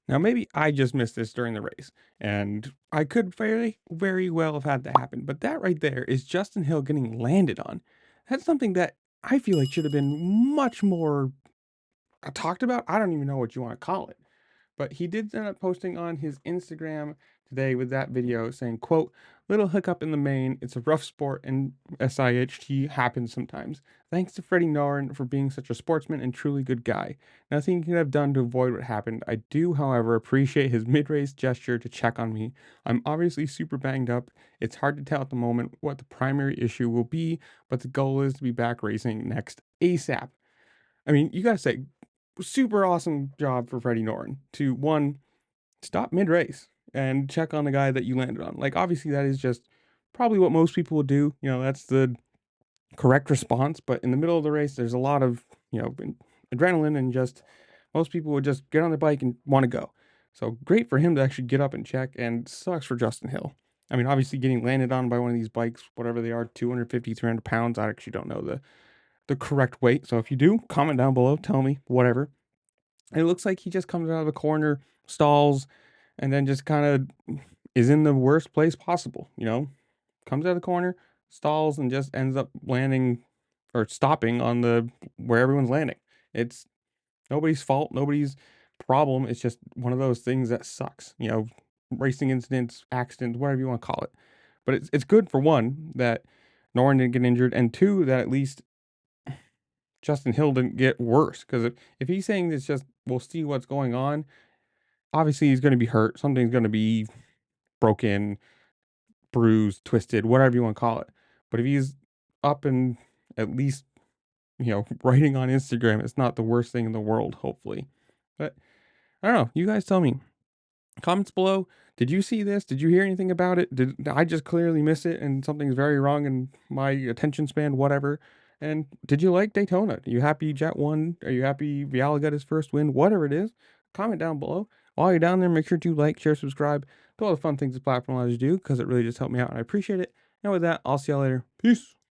Now, maybe I just missed this during the race, and I could very well have had that happen, but that right there is Justin Hill getting landed on. That's something that I feel like should have been much more talked about. I don't even know what you want to call it. But he did end up posting on his Instagram today with that video saying, quote, "Little hiccup in the main. It's a rough sport and SIHT happens sometimes. Thanks to Freddie Noren for being such a sportsman and truly good guy. Nothing he could have done to avoid what happened. I do, however, appreciate his mid-race gesture to check on me. I'm obviously super banged up. It's hard to tell at the moment what the primary issue will be, but the goal is to be back racing next ASAP." I mean, you gotta say, super awesome job for Freddie Noren to one, stop mid race and check on the guy that you landed on. Like, obviously, that is just probably what most people would do. You know, that's the correct response. But in the middle of the race, there's a lot of, adrenaline, and just most people would just get on their bike and want to go. So great for him to actually get up and check, and sucks for Justin Hill. I mean, obviously, getting landed on by one of these bikes, whatever they are, 250, 300 pounds. I actually don't know the correct weight. So if you do, comment down below, tell me, whatever. And it looks like he just comes out of the corner, stalls, and then just kind of is in the worst place possible, Comes out of the corner, stalls, and just ends up landing or stopping on the where everyone's landing. It's nobody's fault, nobody's problem. It's just one of those things that sucks, racing incidents, accidents, whatever you want to call it. But it's good for one that Noren didn't get injured, and two, that at least Justin Hill didn't get worse. Because if he's saying it's just, we'll see what's going on, obviously he's going to be hurt. Something's going to be broken, bruised, twisted, whatever you want to call it. But if he's up and at least, writing on Instagram, it's not the worst thing in the world, hopefully. But I don't know. You guys tell me. Comments below. Did you see this? Did you hear anything about it? Did I just clearly miss it and something's very wrong in my attention span, whatever? And did you like Daytona? Are you happy Jet won? Are you happy Viala got his first win? Whatever it is, comment down below. While you're down there, make sure to like, share, subscribe, do all the fun things this platform allows you to do, because it really just helped me out and I appreciate it. And with that, I'll see y'all later. Peace.